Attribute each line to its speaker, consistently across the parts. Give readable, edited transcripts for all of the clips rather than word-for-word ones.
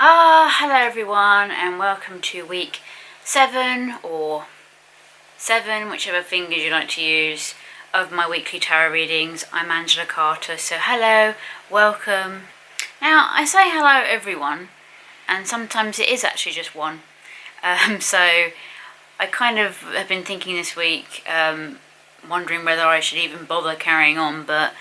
Speaker 1: Hello everyone and welcome to week 7 or 7, whichever fingers you like to use, of my weekly tarot readings. I'm Angela Carter, so hello, welcome. Now I say hello everyone and sometimes it is actually just one. So I kind of have been thinking this week, wondering whether I should even bother carrying on, but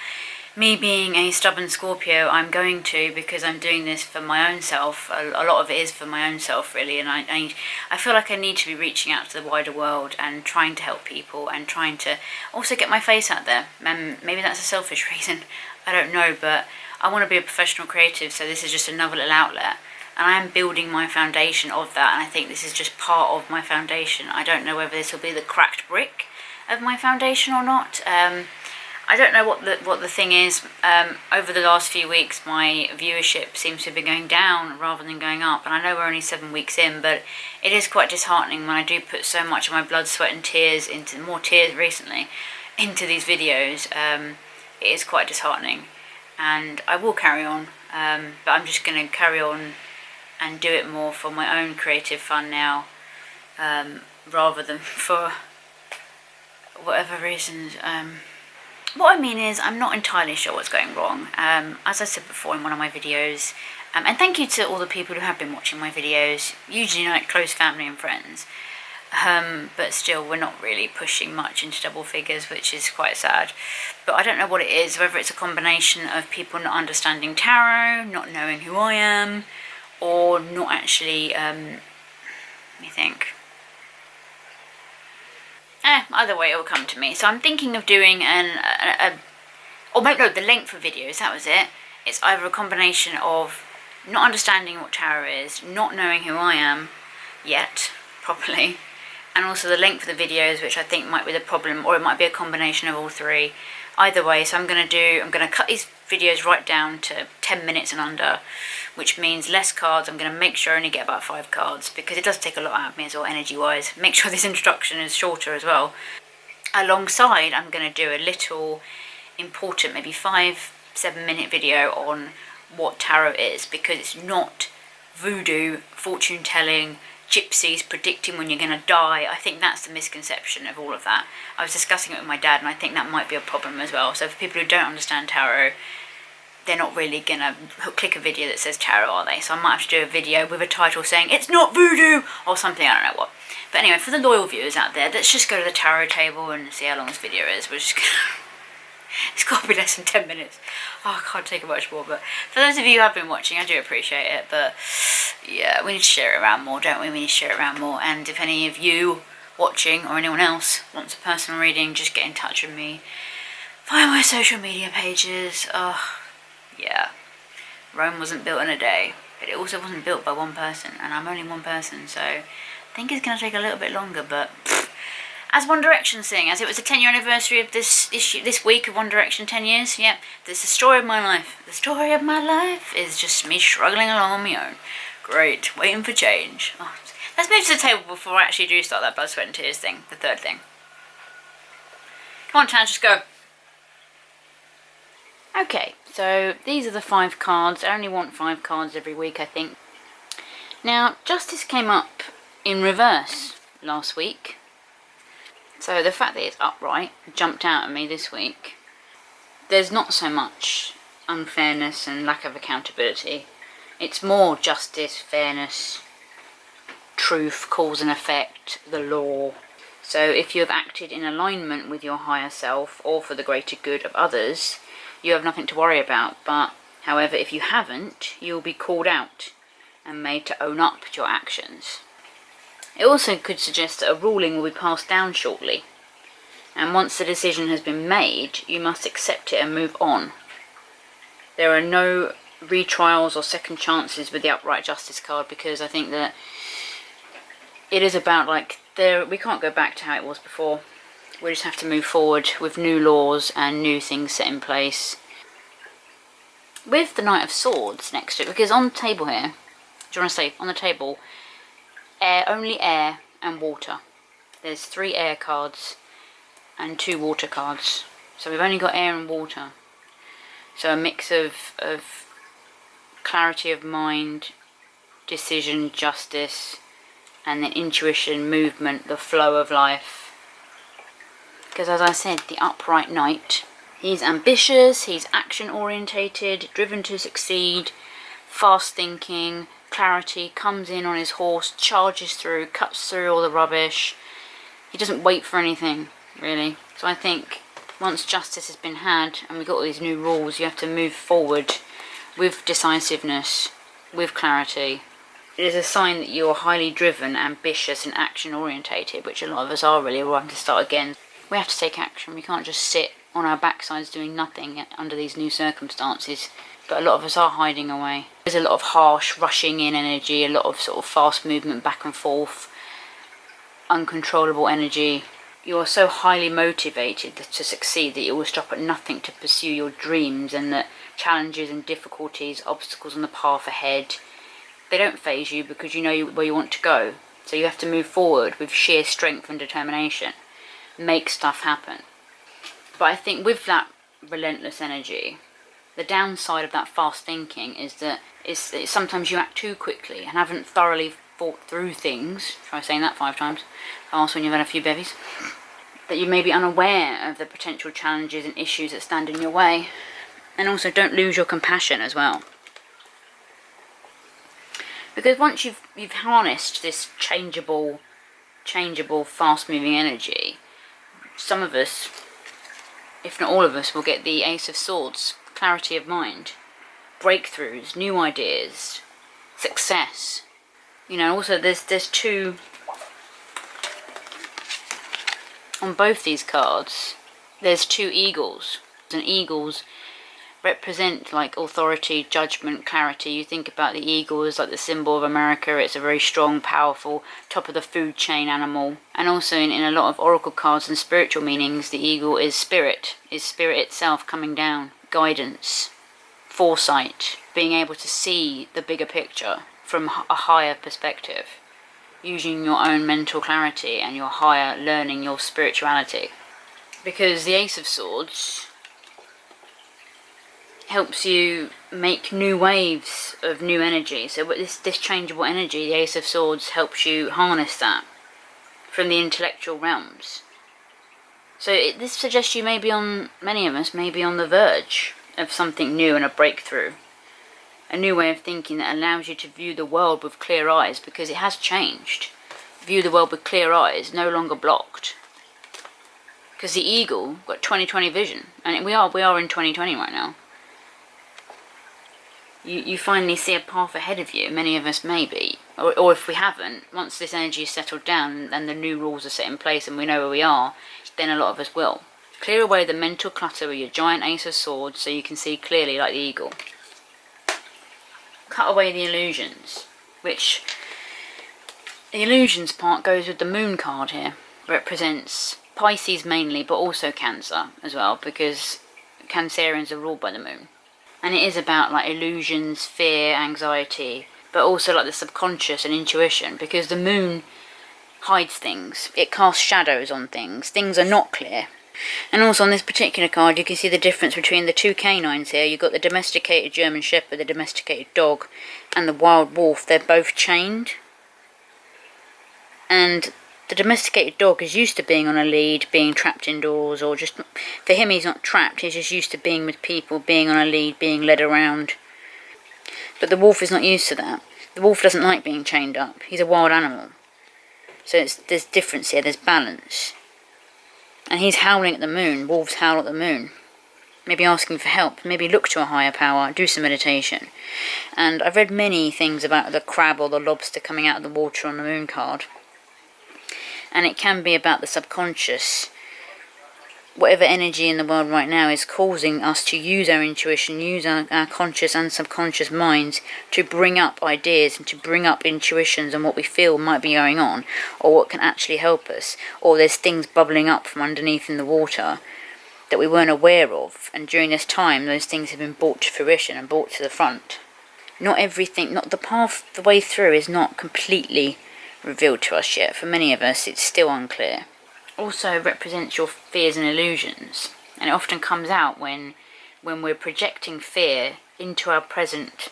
Speaker 1: me being a stubborn Scorpio, I'm going to, because I'm doing this for my own self. A lot of it is for my own self, really, and I feel like I need to be reaching out to the wider world and trying to help people and trying to also get my face out there. Maybe that's a selfish reason, I don't know, but I want to be a professional creative, so this is just another little outlet. And I am building my foundation of that, and I think this is just part of my foundation. I don't know whether this will be the cracked brick of my foundation or not. I don't know what the thing is. Over the last few weeks, my viewership seems to have been going down rather than going up. And I know we're only 7 weeks in, but it is quite disheartening when I do put so much of my blood, sweat and tears into, more tears recently, into these videos. It is quite disheartening. And I will carry on, but I'm just going to carry on and do it more for my own creative fun now, rather than for whatever reasons. What I mean is, I'm not entirely sure what's going wrong. As I said before in one of my videos, and thank you to all the people who have been watching my videos, usually like close family and friends, but still we're not really pushing much into double figures, which is quite sad. But I don't know what it is, whether it's a combination of people not understanding tarot, not knowing who I am, or not actually, let me think. Either way it will come to me. So I'm thinking of doing the length of videos, that was it. It's either a combination of not understanding what tarot is, not knowing who I am yet, properly, and also the length of the videos, which I think might be the problem, or it might be a combination of all three. Either way, so I'm going to cut these videos right down to 10 minutes and under, which means less cards. I'm going to make sure I only get about 5 cards, because it does take a lot out of me as well, energy-wise. Make sure this introduction is shorter as well. Alongside, I'm going to do a little important, maybe 5-7 minute video on what tarot is, because it's not voodoo, fortune telling, gypsies predicting when you're going to die. I think that's the misconception of all of that. I was discussing it with my dad and I think that might be a problem as well. So for people who don't understand tarot, they're not really going to click a video that says tarot, are they? So I might have to do a video with a title saying it's not voodoo or something, I don't know what. But anyway, for the loyal viewers out there, let's just go to the tarot table and see how long this video is. We're just gonna it's got to be less than 10 minutes. Oh, I can't take it much more. But for those of you who have been watching, I do appreciate it. But yeah, we need to share it around more, don't we? We need to share it around more. And if any of you watching or anyone else wants a personal reading, just get in touch with me via my social media pages. Oh, yeah. Rome wasn't built in a day, but it also wasn't built by one person. And I'm only one person, so I think it's going to take a little bit longer, but as One Direction sing, as it was the 10-year anniversary of this week of One Direction 10 years, yeah, this is the story of my life. The story of my life is just me struggling along on my own. Great, waiting for change. Oh, let's move to the table before I actually do start that blood, sweat and tears thing, the third thing. Come on, Tan, just go. Okay, so these are the 5 cards. I only want 5 cards every week, I think. Now, Justice came up in reverse last week. So the fact that it's upright jumped out at me this week. There's not so much unfairness and lack of accountability. It's more justice, fairness, truth, cause and effect, the law. So if you have acted in alignment with your higher self or for the greater good of others, you have nothing to worry about. But however, if you haven't, you'll be called out and made to own up to your actions. It also could suggest that a ruling will be passed down shortly, and once the decision has been made, you must accept it and move on. There are no retrials or second chances with the upright justice card, because I think that it is about, like, we can't go back to how it was before. We just have to move forward with new laws and new things set in place. With the Knight of Swords next to it, because on the table here, do you want to say, on the table, only air and water. There's 3 air cards and 2 water cards. So we've only got air and water. So a mix of clarity of mind, decision, justice, and then intuition, movement, the flow of life. Because as I said, the upright knight, he's ambitious, he's action orientated, driven to succeed, fast thinking, clarity, comes in on his horse, charges through, cuts through all the rubbish. He doesn't wait for anything, really. So I think once justice has been had and we've got all these new rules, you have to move forward with decisiveness, with clarity. It is a sign that you are highly driven, ambitious and action orientated, which a lot of us are really. We're having to start again. We have to take action. We can't just sit on our backsides doing nothing under these new circumstances. But a lot of us are hiding away. There's a lot of harsh, rushing in energy, a lot of sort of fast movement back and forth, uncontrollable energy. You are so highly motivated to succeed that you will stop at nothing to pursue your dreams, and that challenges and difficulties, obstacles on the path ahead, they don't faze you because you know where you want to go. So you have to move forward with sheer strength and determination. Make stuff happen. But I think with that relentless energy, the downside of that fast thinking is that sometimes you act too quickly and haven't thoroughly thought through things. Try saying that 5 times. Fast when you've had a few bevies. That you may be unaware of the potential challenges and issues that stand in your way. And also don't lose your compassion as well. Because once you've harnessed this changeable, fast-moving energy, some of us, if not all of us, will get the Ace of Swords, clarity of mind, breakthroughs, new ideas, success. You know, also there's 2 on both these cards. There's 2 eagles, and eagles represent like authority, judgment, clarity. You think about the eagle as like the symbol of America. It's a very strong, powerful, top of the food chain animal. And also in a lot of oracle cards and spiritual meanings, the eagle is spirit itself coming down, guidance, foresight, being able to see the bigger picture from a higher perspective, using your own mental clarity and your higher learning, your spirituality. Because the Ace of Swords helps you make new waves of new energy. So with this changeable energy, the Ace of Swords helps you harness that from the intellectual realms. So this suggests you may be many of us may be on the verge of something new and a breakthrough. A new way of thinking that allows you to view the world with clear eyes, because it has changed. View the world with clear eyes, no longer blocked. Because the eagle got 20/20 vision, and we are in 2020 right now. You finally see a path ahead of you. Many of us maybe, or if we haven't, once this energy is settled down and the new rules are set in place and we know where we are, then a lot of us will. Clear away the mental clutter with your giant Ace of Swords so you can see clearly like the eagle. Cut away the illusions, which the illusions part goes with the moon card here. Represents Pisces mainly, but also Cancer as well, because Cancerians are ruled by the moon. And it is about like illusions, fear, anxiety, but also like the subconscious and intuition, because the moon hides things. It casts shadows on things. Things are not clear. And also on this particular card you can see the difference between the 2 canines here. You've got the domesticated German Shepherd, the domesticated dog, and the wild wolf. They're both chained. And the domesticated dog is used to being on a lead, being trapped indoors, or just, for him he's not trapped, he's just used to being with people, being on a lead, being led around. But the wolf is not used to that. The wolf doesn't like being chained up. He's a wild animal. So there's difference here, there's balance. And he's howling at the moon. Wolves howl at the moon. Maybe asking for help. Maybe look to a higher power. Do some meditation. And I've read many things about the crab or the lobster coming out of the water on the moon card. And it can be about the subconscious. Whatever energy in the world right now is causing us to use our intuition, use our conscious and subconscious minds to bring up ideas and to bring up intuitions on what we feel might be going on, or what can actually help us, or there's things bubbling up from underneath in the water that we weren't aware of, and during this time those things have been brought to fruition and brought to the front. Not everything, not the path, the way through is not completely revealed to us yet. For many of us it's still unclear. Also represents your fears and illusions, and it often comes out when we're projecting fear into our present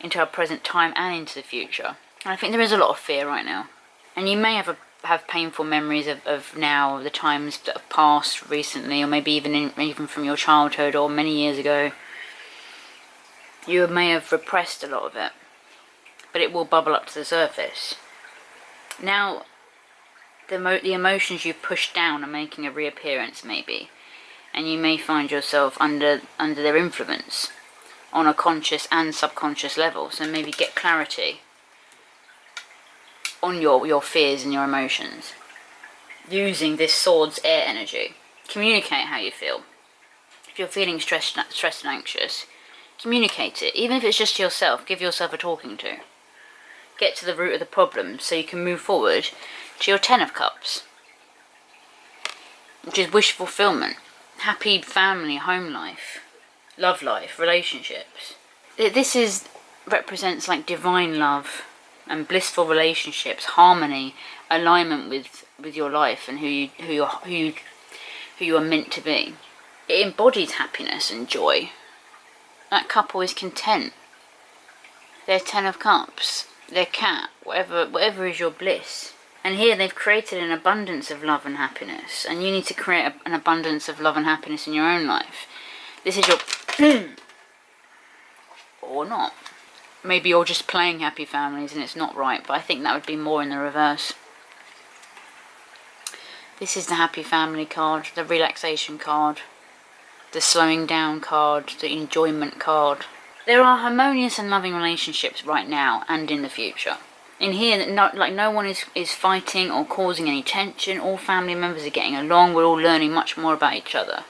Speaker 1: into our present time and into the future. And I think there is a lot of fear right now. And you may have painful memories of now, the times that have passed recently, or maybe even from your childhood or many years ago. You may have repressed a lot of it, but it will bubble up to the surface. Now, the emotions you pushed down are making a reappearance, maybe, and you may find yourself under their influence on a conscious and subconscious level. So maybe get clarity on your fears and your emotions using this Swords air energy. Communicate how you feel. If you're feeling stressed and anxious, communicate it, even if it's just to yourself. Give yourself a talking to. Get to the root of the problem so you can move forward to your 10 of Cups, which is wish fulfillment, happy family, home life, love life, relationships. This represents like divine love and blissful relationships, harmony, alignment with your life and who you are meant to be. It embodies happiness and joy. That couple is content. They're 10 of Cups. Their cat, whatever is your bliss. And here they've created an abundance of love and happiness, and you need to create an abundance of love and happiness in your own life. This is your or not. Maybe you're just playing happy families and it's not right, but I think that would be more in the reverse. This is the happy family card, the relaxation card, the slowing down card, the enjoyment card. There are harmonious and loving relationships right now and in the future. In here, no one is fighting or causing any tension. All family members are getting along. We're all learning much more about each other.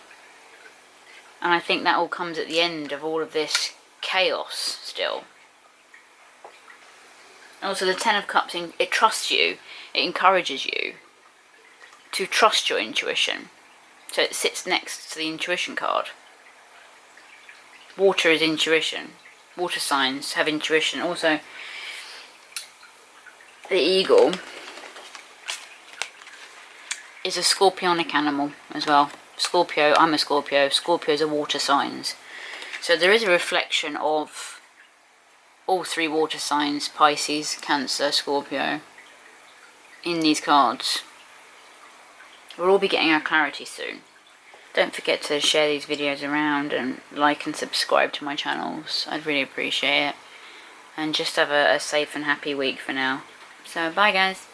Speaker 1: And I think that all comes at the end of all of this chaos still. Also, the 10 of Cups, it trusts you. It encourages you to trust your intuition. So it sits next to the intuition card. Water is intuition. Water signs have intuition. Also, the eagle is a scorpionic animal as well. Scorpio, I'm a Scorpio. Scorpios are water signs. So there is a reflection of all 3 water signs, Pisces, Cancer, Scorpio, in these cards. We'll all be getting our clarity soon. Don't forget to share these videos around and like and subscribe to my channels. I'd really appreciate it. And just have a safe and happy week for now. So bye guys.